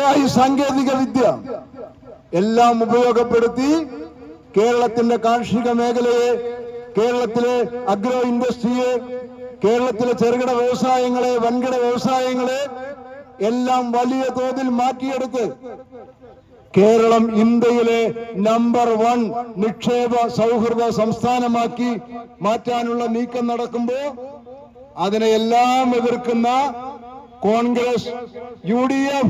AI സാങ്കേതിക വിദ്യ എല്ലാം ഉപയോഗപ്പെടുത്തി കേരളത്തിന്റെ കാർഷിക മേഖലയെ, കേരളത്തിലെ അഗ്രോ ഇൻഡസ്ട്രിയെ, കേരളത്തിലെ ചെറുകിട വ്യവസായങ്ങളെ, വൻകിട വ്യവസായങ്ങളെ എല്ലാം വലിയ തോതിൽ മാറ്റിയെടുത്ത് കേരളം ഇന്ത്യയിലെ നമ്പർ 1 നിക്ഷേപ സൗഹൃദ സംസ്ഥാനമാക്കി മാറ്റാനുള്ള നീക്കം നടക്കുമ്പോൾ അതിനെ എല്ലാം എതിർക്കുന്ന കോൺഗ്രസ്, UDF,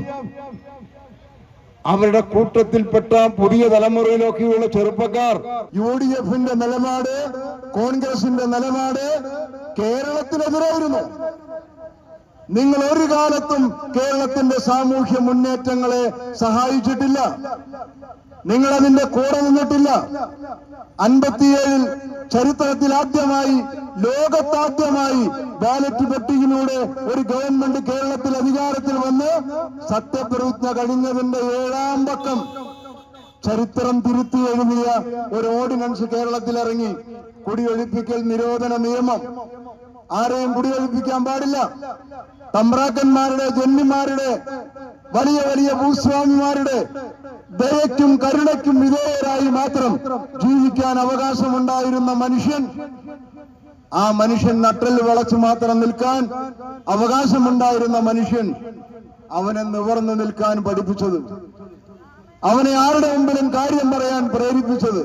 അവരുടെ കൂട്ടത്തിൽപ്പെട്ട പുതിയ തലമുറയിലൊക്കെയുള്ള ചെറുപ്പക്കാർ, UDFന്റെ നിലപാട്, കോൺഗ്രസിന്റെ നിലപാട് കേരളത്തിനെതിരായിരുന്നു. നിങ്ങൾ ഒരു കാലത്തും കേരളത്തിന്റെ സാമൂഹ്യ മുന്നേറ്റങ്ങളെ സഹായിച്ചിട്ടില്ല. നിങ്ങൾ അതിന്റെ കൂടെ നിന്നിട്ടില്ല. 57-ൽ ചരിത്രത്തിൽ ആദ്യമായി, ലോകത്താദ്യമായി ബാലറ്റ് പട്ടികയിലൂടെ ഒരു ഗവൺമെന്റ് കേരളത്തിൽ അധികാരത്തിൽ വന്ന് സത്യപ്രതിജ്ഞ കഴിഞ്ഞതിന്റെ 7-ാം പക്കം ചരിത്രം തിരുത്തി എഴുതിയ ഒരു ഓർഡിനൻസ് കേരളത്തിൽ ഇറങ്ങി. കുടിയൊഴിപ്പിക്കൽ നിരോധന നിയമം. ആരെയും കുടിയൊഴിപ്പിക്കാൻ പാടില്ല. തമ്പ്രാക്കന്മാരുടെ, ജന്മിമാരുടെ, വലിയ വലിയ ഭൂസ്വാമിമാരുടെ ദയയ്ക്കും കരുണയ്ക്കും വിധേയരായി മാത്രം ജീവിക്കാൻ അവകാശമുണ്ടായിരുന്ന മനുഷ്യൻ, ആ മനുഷ്യൻ നട്ടൽ വളച്ചു മാത്രം നിൽക്കാൻ അവകാശമുണ്ടായിരുന്ന മനുഷ്യൻ, അവനെ നിവർന്നു നിൽക്കാൻ പഠിപ്പിച്ചത്, അവനെ ആരുടെ മുമ്പിലും കാര്യം പറയാൻ പ്രേരിപ്പിച്ചത്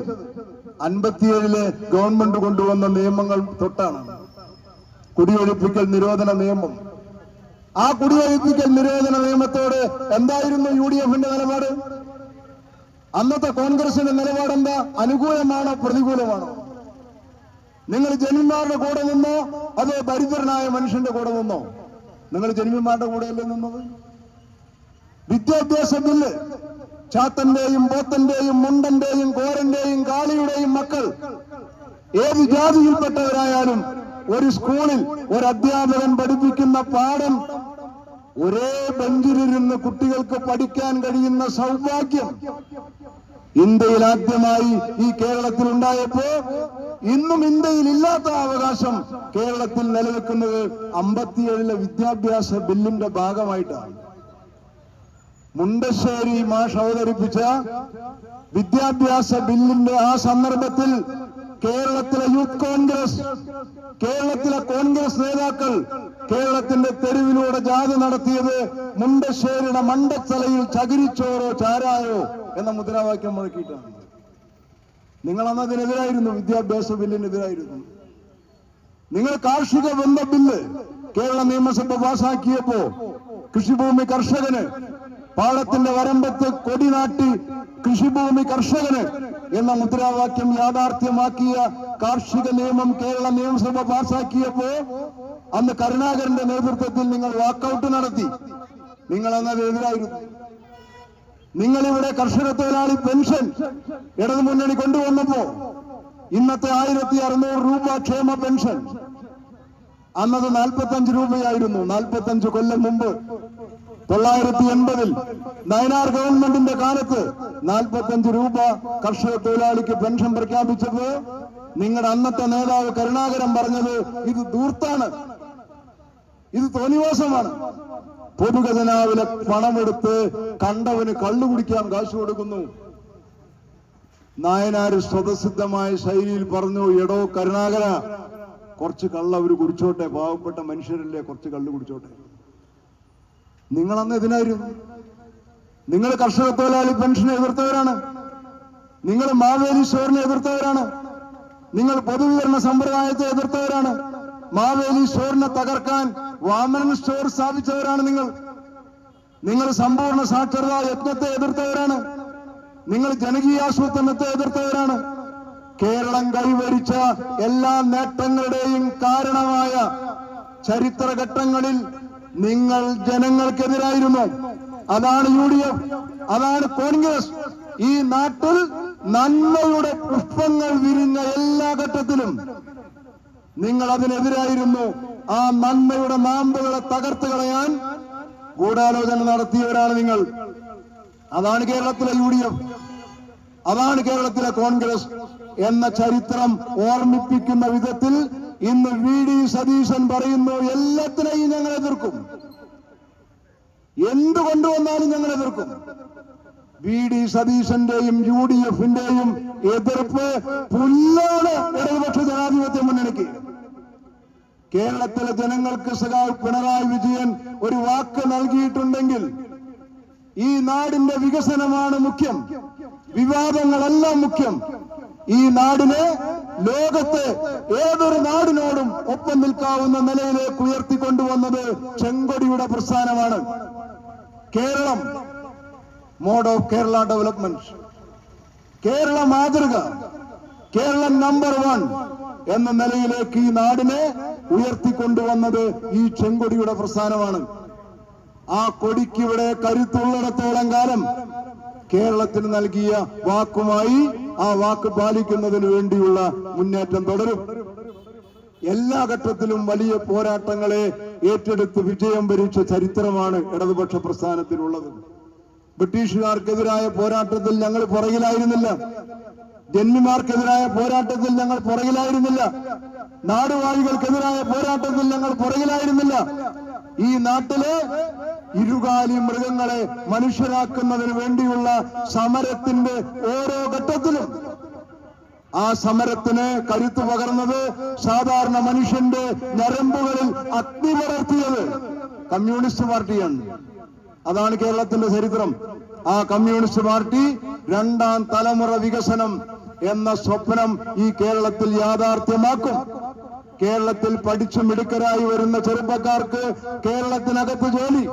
57-ലെ ഗവൺമെന്റ് കൊണ്ടുവന്ന നിയമങ്ങൾ തൊട്ടാണ്. കുടിയൊഴിപ്പിക്കൽ നിരോധന നിയമം. ആ കുടിയൊഴിപ്പിക്കൽ നിരോധന നിയമത്തോട് എന്തായിരുന്നു UDFന്റെ നിലപാട്? അന്നത്തെ കോൺഗ്രസിന്റെ നിലപാടെന്താ? അനുകൂലമാണോ പ്രതികൂലമാണോ? നിങ്ങൾ ജന്മിമാരുടെ കൂടെ നിന്നോ അതോ ദരിദ്രനായ മനുഷ്യന്റെ കൂടെ നിന്നോ? നിങ്ങൾ ജന്മിമാരുടെ കൂടെയല്ലേ നിന്നത്? വിദ്യാഭ്യാസ ബില്ല്, ചാത്തന്റെയും പോത്തന്റെയും മുണ്ടന്റെയും കോരന്റെയും കാളിയുടെയും മക്കൾ ഏത് ജാതിയിൽപ്പെട്ടവരായാലും ഒരു സ്കൂളിൽ ഒരു അധ്യാപകൻ പഠിപ്പിക്കുന്ന പാഠം ഒരേ ബെഞ്ചിലിരുന്ന് കുട്ടികൾക്ക് പഠിക്കാൻ കഴിയുന്ന സൗഭാഗ്യം ഇന്ത്യയിൽ ആദ്യമായി ഈ കേരളത്തിൽ ഉണ്ടായപ്പോ ഇന്നും ഇന്ത്യയിൽ ഇല്ലാത്ത അവകാശം കേരളത്തിൽ നിലനിൽക്കുന്നത് 57-ലെ വിദ്യാഭ്യാസ ബില്ലിന്റെ ഭാഗമായിട്ടാണ്. മുണ്ടശ്ശേരി മാഷ് അവതരിപ്പിച്ച വിദ്യാഭ്യാസ ബില്ലിന്റെ ആ സന്ദർഭത്തിൽ കേരളത്തിലെ യൂത്ത് കോൺഗ്രസ്, കേരളത്തിലെ കോൺഗ്രസ് നേതാക്കൾ കേരളത്തിന്റെ തെരുവിലൂടെ ജാഥ നടത്തിയത് മുണ്ടശ്ശേരിയുടെ മണ്ടത്തലയിൽ ചകിരിച്ചോറോ ചാരായോ എന്ന മുദ്രാവാക്യം മുഴക്കിയിട്ടാണ്. നിങ്ങൾ അന്നതിനെതിരായിരുന്നു, വിദ്യാഭ്യാസ ബില്ലിനെതിരായിരുന്നു. നിങ്ങൾ കാർഷിക ബന്ധ ബില്ല് കേരള നിയമസഭ പാസാക്കിയപ്പോ കൃഷിഭൂമി കർഷകന്, പാടത്തിന്റെ വരമ്പത്ത് കൊടിനാട്ടി കൃഷിഭൂമി കർഷകന് എന്ന മുദ്രാവാക്യം യാഥാർത്ഥ്യമാക്കിയ കാർഷിക നിയമം കേരള നിയമസഭ പാസാക്കിയപ്പോ അന്ന് കരുണാകരന്റെ നേതൃത്വത്തിൽ നിങ്ങൾ വാക്കൌട്ട് നടത്തി. നിങ്ങൾ അന്നതിനെതിരായിരുന്നു. നിങ്ങളിവിടെ കർഷക തൊഴിലാളി പെൻഷൻ ഇടതുമുന്നണി കൊണ്ടുവന്നപ്പോ ഇന്നത്തെ 1600 രൂപ ക്ഷേമ പെൻഷൻ അന്നത് 45 രൂപയായിരുന്നു. 45 കൊല്ലം മുമ്പ് 980-ൽ നയനാർ ഗവൺമെന്റിന്റെ കാലത്ത് 45 രൂപ കർഷക തൊഴിലാളിക്ക് പെൻഷൻ പ്രഖ്യാപിച്ചത് നിങ്ങളുടെ അന്നത്തെ നേതാവ് കരുണാകരൻ പറഞ്ഞത് ഇത് ധൂർത്താണ്, ഇത് തോന്നിവാസമാണ്. പൊതുഖജനാവിലെ പണമെടുത്ത് കണ്ടവന് കള്ളു കുടിക്കാൻ കാശ് കൊടുക്കുന്നു. നായനാര് സ്വതസിദ്ധമായ ശൈലിയിൽ പറഞ്ഞു, എടോ കരുണാകര, കുറച്ച് കള്ള് അവര് കുടിച്ചോട്ടെ, പാവപ്പെട്ട മനുഷ്യരല്ലേ, കുറച്ച് കള്ളു കുടിച്ചോട്ടെ. നിങ്ങളന്ന് ഇതിനായിരുന്നു. നിങ്ങൾ കർഷക തൊഴിലാളി പെൻഷനെ എതിർത്തവരാണ്. നിങ്ങൾ മാവേലി സ്റ്റോറിനെ എതിർത്തവരാണ്. നിങ്ങൾ പൊതുവിതരണ സമ്പ്രദായത്തെ എതിർത്തവരാണ്. മാവേലി സ്റ്റോറിനെ തകർക്കാൻ വാമനൻ സ്റ്റോർ സ്ഥാപിച്ചവരാണ് നിങ്ങൾ. നിങ്ങൾ സമ്പൂർണ്ണ സാക്ഷരതാ യജ്ഞത്തെ എതിർത്തവരാണ്. നിങ്ങൾ ജനകീയാസൂത്രണത്തെ എതിർത്തവരാണ്. കേരളം കൈവരിച്ച എല്ലാ നേട്ടങ്ങളുടെയും കാരണമായ ചരിത്രഘട്ടങ്ങളിൽ നിങ്ങൾ ജനങ്ങൾക്കെതിരായിരുന്നു. അതാണ് UDF, അതാണ് കോൺഗ്രസ്. ഈ നാട്ടിൽ നന്മയുടെ പുഷ്പങ്ങൾ വിരിഞ്ഞ എല്ലാ ഘട്ടത്തിലും നിങ്ങൾ അതിനെതിരായിരുന്നു. ആ നന്മയുടെ നാമ്പുകളെ തകർത്ത് കളയാൻ ഗൂഢാലോചന നടത്തിയവരാണ് നിങ്ങൾ. അതാണ് കേരളത്തിലെ UDF, അതാണ് കേരളത്തിലെ കോൺഗ്രസ് എന്ന ചരിത്രം ഓർമ്മിപ്പിക്കുന്ന വിധത്തിൽ ഇന്ന് VD സതീശൻ പറയുന്നു, എല്ലാത്തിനെയും ഞങ്ങൾ എതിർക്കും. എന്ത് കൊണ്ടുവന്നാലും ഞങ്ങൾ എതിർക്കും. VD സതീശന്റെയും UDFന്റെയും എതിർപ്പ് പുല്ലാണ് ഇടതുപക്ഷ ജനാധിപത്യ മുന്നണിക്ക്. കേരളത്തിലെ ജനങ്ങൾക്ക് സഖാവ് പിണറായി വിജയൻ ഒരു വാക്ക് നൽകിയിട്ടുണ്ടെങ്കിൽ ഈ നാടിന്റെ വികസനമാണ് മുഖ്യം, വിവാദങ്ങളെല്ലാം മുഖ്യം. ഈ നാടിനെ ലോകത്തെ ഏതൊരു നാടിനോടും ഒപ്പം നിൽക്കാവുന്ന നിലയിലേക്ക് ഉയർത്തിക്കൊണ്ടുവന്നത് ചെങ്കൊടിയുടെ പ്രസ്ഥാനമാണ്. Keralam mode of Kerala development, Kerala മാതൃക, കേരളം നമ്പർ 1 എന്ന നിലയിലേക്ക് ഈ നാടിനെ ഉയർത്തിക്കൊണ്ടുവന്നത് ഈ ചെങ്കൊടിയുടെ പ്രസ്ഥാനമാണ്. ആ കൊടിക്ക് ഇവിടെ കരുത്തുള്ളിടത്തോളം കാലം കേരളത്തിന് നൽകിയ വാക്കുമായി ആ വാക്ക് പാലിക്കുന്നതിന് വേണ്ടിയുള്ള മുന്നേറ്റം തുടരും. എല്ലാ ഘട്ടത്തിലും വലിയ പോരാട്ടങ്ങളെ ഏറ്റെടുത്ത് വിജയം വരിച്ച ചരിത്രമാണ് ഇടതുപക്ഷ പ്രസ്ഥാനത്തിനുള്ളത്. ബ്രിട്ടീഷുകാർക്കെതിരായ പോരാട്ടത്തിൽ ഞങ്ങൾ പുറകിലായിരുന്നില്ല, ജന്മിമാർക്കെതിരായ പോരാട്ടത്തിൽ ഞങ്ങൾ പുറകിലായിരുന്നില്ല, നാടുവാഴികൾക്കെതിരായ പോരാട്ടത്തിൽ ഞങ്ങൾ പുറകിലായിരുന്നില്ല. ഈ നാട്ടിലെ ഇരുകാലി മൃഗങ്ങളെ മനുഷ്യരാക്കുന്നതിന് വേണ്ടിയുള്ള സമരത്തിന്റെ ഓരോ ഘട്ടത്തിലും ആ സമരത്തിന് കരുത്തു പകർന്നത്, സാധാരണ മനുഷ്യന്റെ ഞരമ്പുകളിൽ അഗ്നി പടർത്തിയത് കമ്മ്യൂണിസ്റ്റ് പാർട്ടിയാണ്. അതാണ് കേരളത്തിന്റെ ചരിത്രം. ആ കമ്മ്യൂണിസ്റ്റ് പാർട്ടി 2ാം തലമുറ വികസനം എന്ന സ്വപ്നം ഈ കേരളത്തിൽ യാഥാർത്ഥ്യമാക്കും. കേരളത്തിൽ പഠിച്ചു മിടുക്കരായി വരുന്ന ചെറുപ്പക്കാർക്ക് കേരളത്തിനകത്ത് ജോലി,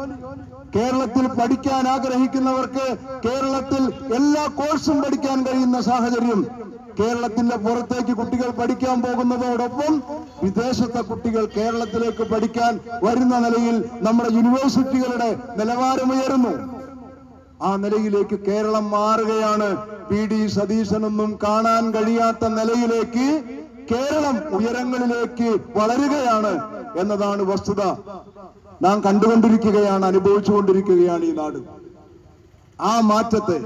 കേരളത്തിൽ പഠിക്കാൻ ആഗ്രഹിക്കുന്നവർക്ക് കേരളത്തിൽ എല്ലാ കോഴ്സും പഠിക്കാൻ കഴിയുന്ന സാഹചര്യം, കേരളത്തിന്റെ പുറത്തേക്ക് കുട്ടികൾ പഠിക്കാൻ പോകുന്നതോടൊപ്പം വിദേശത്തെ കുട്ടികൾ കേരളത്തിലേക്ക് പഠിക്കാൻ വരുന്ന നിലയിൽ നമ്മുടെ യൂണിവേഴ്സിറ്റികളുടെ നിലവാരമുയരുന്നു. ആ നിലയിലേക്ക് കേരളം മാറുകയാണ്. PD സതീശനൊന്നും കാണാൻ കഴിയാത്ത നിലയിലേക്ക് കേരളം ഉയരങ്ങളിലേക്ക് വളരുകയാണ് എന്നതാണ് വസ്തുത. നാം കണ്ടുകൊണ്ടിരിക്കുകയാണ്, അനുഭവിച്ചുകൊണ്ടിരിക്കുകയാണ് ഈ നാട്. ആ മാറ്റത്തെ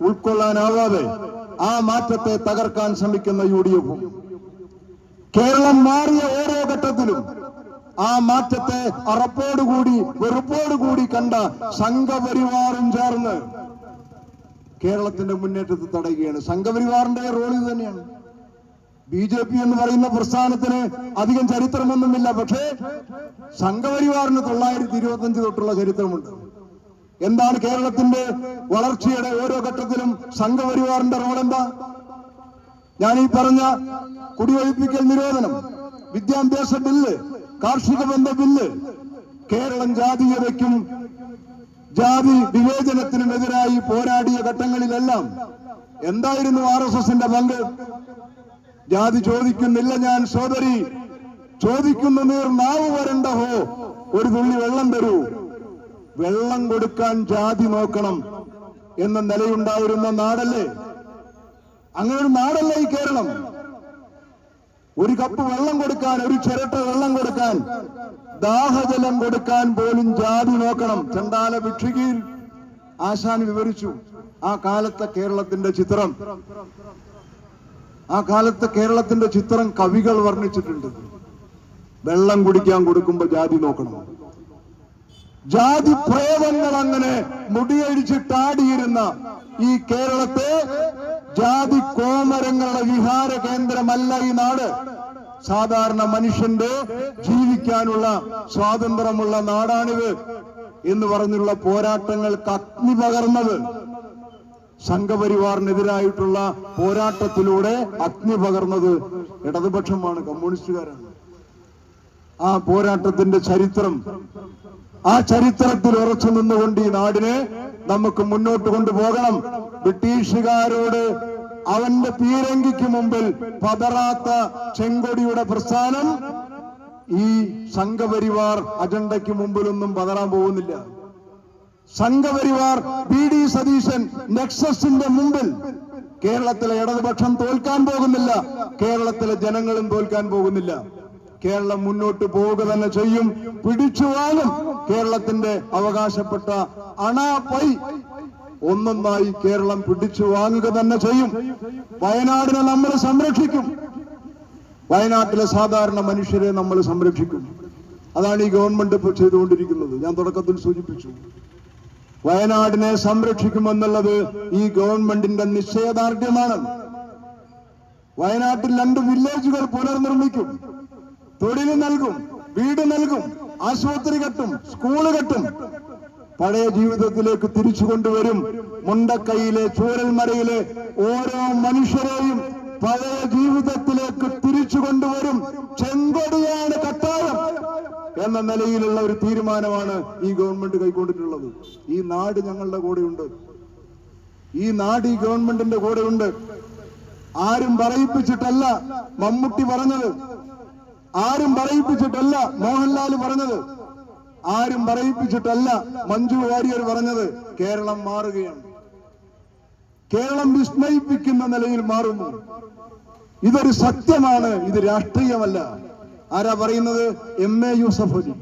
ഉൾക്കൊള്ളാനാവാതെ ആ മാറ്റത്തെ തകർക്കാൻ ശ്രമിക്കുന്ന UDF-ഉം കേരളം മാറിയ ഓരോ ഘട്ടത്തിലും ആ മാറ്റത്തെ അറപ്പോടുകൂടി വെറുപ്പോടുകൂടി കണ്ട സംഘപരിവാറും ചേർന്ന് കേരളത്തിന്റെ മുന്നേറ്റത്തെ തടയുകയാണ്. സംഘപരിവാറിന്റെ റോൾ ഇത് തന്നെയാണ്. BJP എന്ന് പറയുന്ന പ്രസ്ഥാനത്തിന് അധികം ചരിത്രമൊന്നുമില്ല, പക്ഷേ സംഘപരിവാറിന് 925 തൊട്ടുള്ള ചരിത്രമുണ്ട്. എന്താണ് കേരളത്തിന്റെ വളർച്ചയുടെ ഓരോ ഘട്ടത്തിലും സംഘപരിവാറിന്റെ റോൾ എന്താ? ഞാൻ ഈ പറഞ്ഞ കുടിയൊഴിപ്പിക്കൽ നിരോധനം, വിദ്യാഭ്യാസ ബില്ല്, കാർഷിക ബന്ധ ബില്ല്, കേരളം ജാതീയതയ്ക്കും ജാതി വിവേചനത്തിനുമെതിരായി പോരാടിയ ഘട്ടങ്ങളിലെല്ലാം എന്തായിരുന്നു RSSന്റെ പങ്ക്? ജാതി ചോദിക്കുന്നില്ല ഞാൻ സോദരി, ചോദിക്കുന്ന നീർ നാവ് വരണ്ടഹോ, ഒരു തുള്ളി വെള്ളം തരൂ, വെള്ളം കൊടുക്കാൻ ജാതി നോക്കണം എന്ന നിലയുണ്ടായിരുന്ന നാടല്ലേ? അങ്ങനെ ഒരു നാടല്ലേ ഈ കേരളം? ഒരു കപ്പ് വെള്ളം കൊടുക്കാൻ, ഒരു ചിരട്ട വെള്ളം കൊടുക്കാൻ, ദാഹജലം കൊടുക്കാൻ പോലും ജാതി നോക്കണം. ചണ്ടാല ഭിക്ഷുകിയിൽ ആശാൻ വിവരിച്ചു ആ കാലത്തെ കേരളത്തിന്റെ ചിത്രം. ആ കാലത്തെ കേരളത്തിന്റെ ചിത്രം കവികൾ വർണ്ണിച്ചിട്ടുണ്ട്. വെള്ളം കുടിക്കാൻ കൊടുക്കുമ്പോ ജാതി നോക്കണം. ജാതി പ്രേതങ്ങൾ അങ്ങനെ മുടിയഴിച്ചിട്ടാടിയിരുന്ന ഈ കേരളത്തെ ജാതി കോമരങ്ങളുടെ വിഹാര കേന്ദ്രമല്ല ഈ നാട്. സാധാരണ മനുഷ്യന്റെ ജീവിക്കാനുള്ള സ്വാതന്ത്ര്യമുള്ള നാടാണിത് എന്ന് പറഞ്ഞുള്ള പോരാട്ടങ്ങൾക്ക് അഗ്നി പകർന്നത് സംഘപരിവാറിനെതിരായിട്ടുള്ള പോരാട്ടത്തിലൂടെ അഗ്നി പകർന്നത് ഇടതുപക്ഷമാണ്, കമ്മ്യൂണിസ്റ്റുകാരാണ്. ആ പോരാട്ടത്തിന്റെ ചരിത്രം, ആ ചരിത്രത്തിൽ ഉറച്ചു നിന്നുകൊണ്ട് ഈ നാടിനെ നമുക്ക് മുന്നോട്ട് കൊണ്ടുപോകണം. ബ്രിട്ടീഷുകാരോട് അവന്റെ പീരങ്കിക്ക് മുമ്പിൽ പതറാത്ത ചെങ്കൊടിയുടെ പ്രസ്ഥാനം ഈ സംഘപരിവാർ അജണ്ടയ്ക്ക് മുമ്പിലൊന്നും പതറാൻ പോകുന്നില്ല. സംഘപരിവാർ BD സതീശൻ നെക്സസിന്റെ മുമ്പിൽ കേരളത്തിലെ ഇടതുപക്ഷം തോൽക്കാൻ പോകുന്നില്ല, കേരളത്തിലെ ജനങ്ങളും തോൽക്കാൻ പോകുന്നില്ല. കേരളം മുന്നോട്ട് പോവുക തന്നെ ചെയ്യും, പിടിച്ചു വാങ്ങും. കേരളത്തിന്റെ അവകാശപ്പെട്ട അണാപൈ ഒന്നൊന്നായി കേരളം പിടിച്ചു വാങ്ങുക തന്നെ ചെയ്യും. വയനാടിനെ നമ്മൾ സംരക്ഷിക്കും, വയനാട്ടിലെ സാധാരണ മനുഷ്യരെ നമ്മൾ സംരക്ഷിക്കും. അതാണ് ഈ ഗവൺമെന്റ് ഇപ്പോൾ ചെയ്തുകൊണ്ടിരിക്കുന്നത്. ഞാൻ തുടക്കത്തിൽ സൂചിപ്പിച്ചു, വയനാടിനെ സംരക്ഷിക്കുമെന്നുള്ളത് ഈ ഗവൺമെന്റിന്റെ നിശ്ചയദാർഢ്യമാണ്. വയനാട്ടിൽ 2 വില്ലേജുകൾ പുനർനിർമ്മിക്കും, തൊഴിൽ നൽകും, വീട് നൽകും, ആശുപത്രി കെട്ടും, സ്കൂള് കെട്ടും, പഴയ ജീവിതത്തിലേക്ക് തിരിച്ചു കൊണ്ടുവരും. മുണ്ടക്കൈയിലെ ചൂരൽമലയിലെ ഓരോ മനുഷ്യരെയും പഴയ ജീവിതത്തിലേക്ക് തിരിച്ചു കൊണ്ടുവരും. ചെങ്കൊടിയാണ് കട്ടായം എന്ന നിലയിലുള്ള ഒരു തീരുമാനമാണ് ഈ ഗവൺമെന്റ് കൈക്കൊണ്ടിട്ടുള്ളത്. ഈ നാട് ഞങ്ങളുടെ കൂടെയുണ്ട്, ഈ നാട് ഈ ഗവൺമെന്റിന്റെ കൂടെയുണ്ട്. ആരും പറയിപ്പിച്ചിട്ടല്ല മമ്മൂട്ടി പറഞ്ഞത്, ആരും പറയിപ്പിച്ചിട്ടല്ല മോഹൻലാൽ പറഞ്ഞത്, ആരും പറയിപ്പിച്ചിട്ടല്ല മഞ്ജു വാര്യർ പറഞ്ഞത്. കേരളം മാറുകയാണ്, കേരളം വിസ്മയിപ്പിക്കുന്ന നിലയിൽ മാറുന്നു. ഇതൊരു സത്യമാണ്, ഇത് രാഷ്ട്രീയമല്ല. ആരാ പറയുന്നത്? MA യൂസഫ് അലി.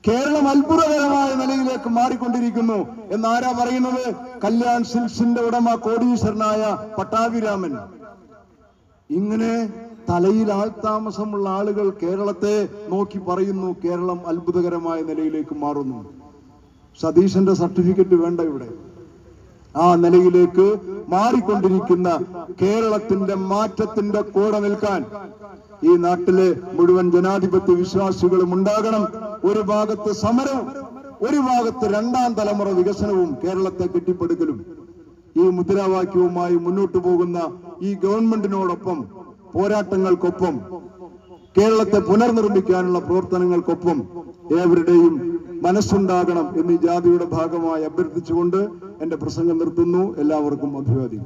കേരളം അത്ഭുതകരമായ നിലയിലേക്ക് മാറിക്കൊണ്ടിരിക്കുന്നു എന്നാരാ പറയുന്നത്? കല്യാൺ സിൽക്സിന്റെ ഉടമ കോടീശ്വരനായ പട്ടാഭിരാമൻ. ഇങ്ങനെ തലയിൽ ആൾതാമസമുള്ള ആളുകൾ കേരളത്തെ നോക്കി പറയുന്നു കേരളം അത്ഭുതകരമായ നിലയിലേക്ക് മാറുന്നു. സതീശന്റെ സർട്ടിഫിക്കറ്റ് വേണ്ട ഇവിടെ. ആ നിലയിലേക്ക് മാറിക്കൊണ്ടിരിക്കുന്ന കേരളത്തിന്റെ മാറ്റത്തിന്റെ കൂടെ നിൽക്കാൻ ഈ നാട്ടിലെ മുഴുവൻ ജനാധിപത്യ വിശ്വാസികളും ഉണ്ടാകണം. ഒരു ഭാഗത്ത് സമരവും, ഒരു ഭാഗത്ത് 2ാം തലമുറ വികസനവും കേരളത്തെ കെട്ടിപ്പടുക്കലും. ഈ മുദ്രാവാക്യവുമായി മുന്നോട്ടു പോകുന്ന ഈ ഗവൺമെന്റിനോടൊപ്പം, പോരാട്ടങ്ങൾക്കൊപ്പം, കേരളത്തെ പുനർനിർമ്മിക്കാനുള്ള പ്രവർത്തനങ്ങൾക്കൊപ്പം ഏവരുടെയും മനസ്സുണ്ടാകണം എന്ന് ഈ ജാതിയുടെ ഭാഗമായി അഭ്യർത്ഥിച്ചുകൊണ്ട് എന്റെ പ്രസംഗം നിർത്തുന്നു. എല്ലാവർക്കും അഭിവാദ്യം.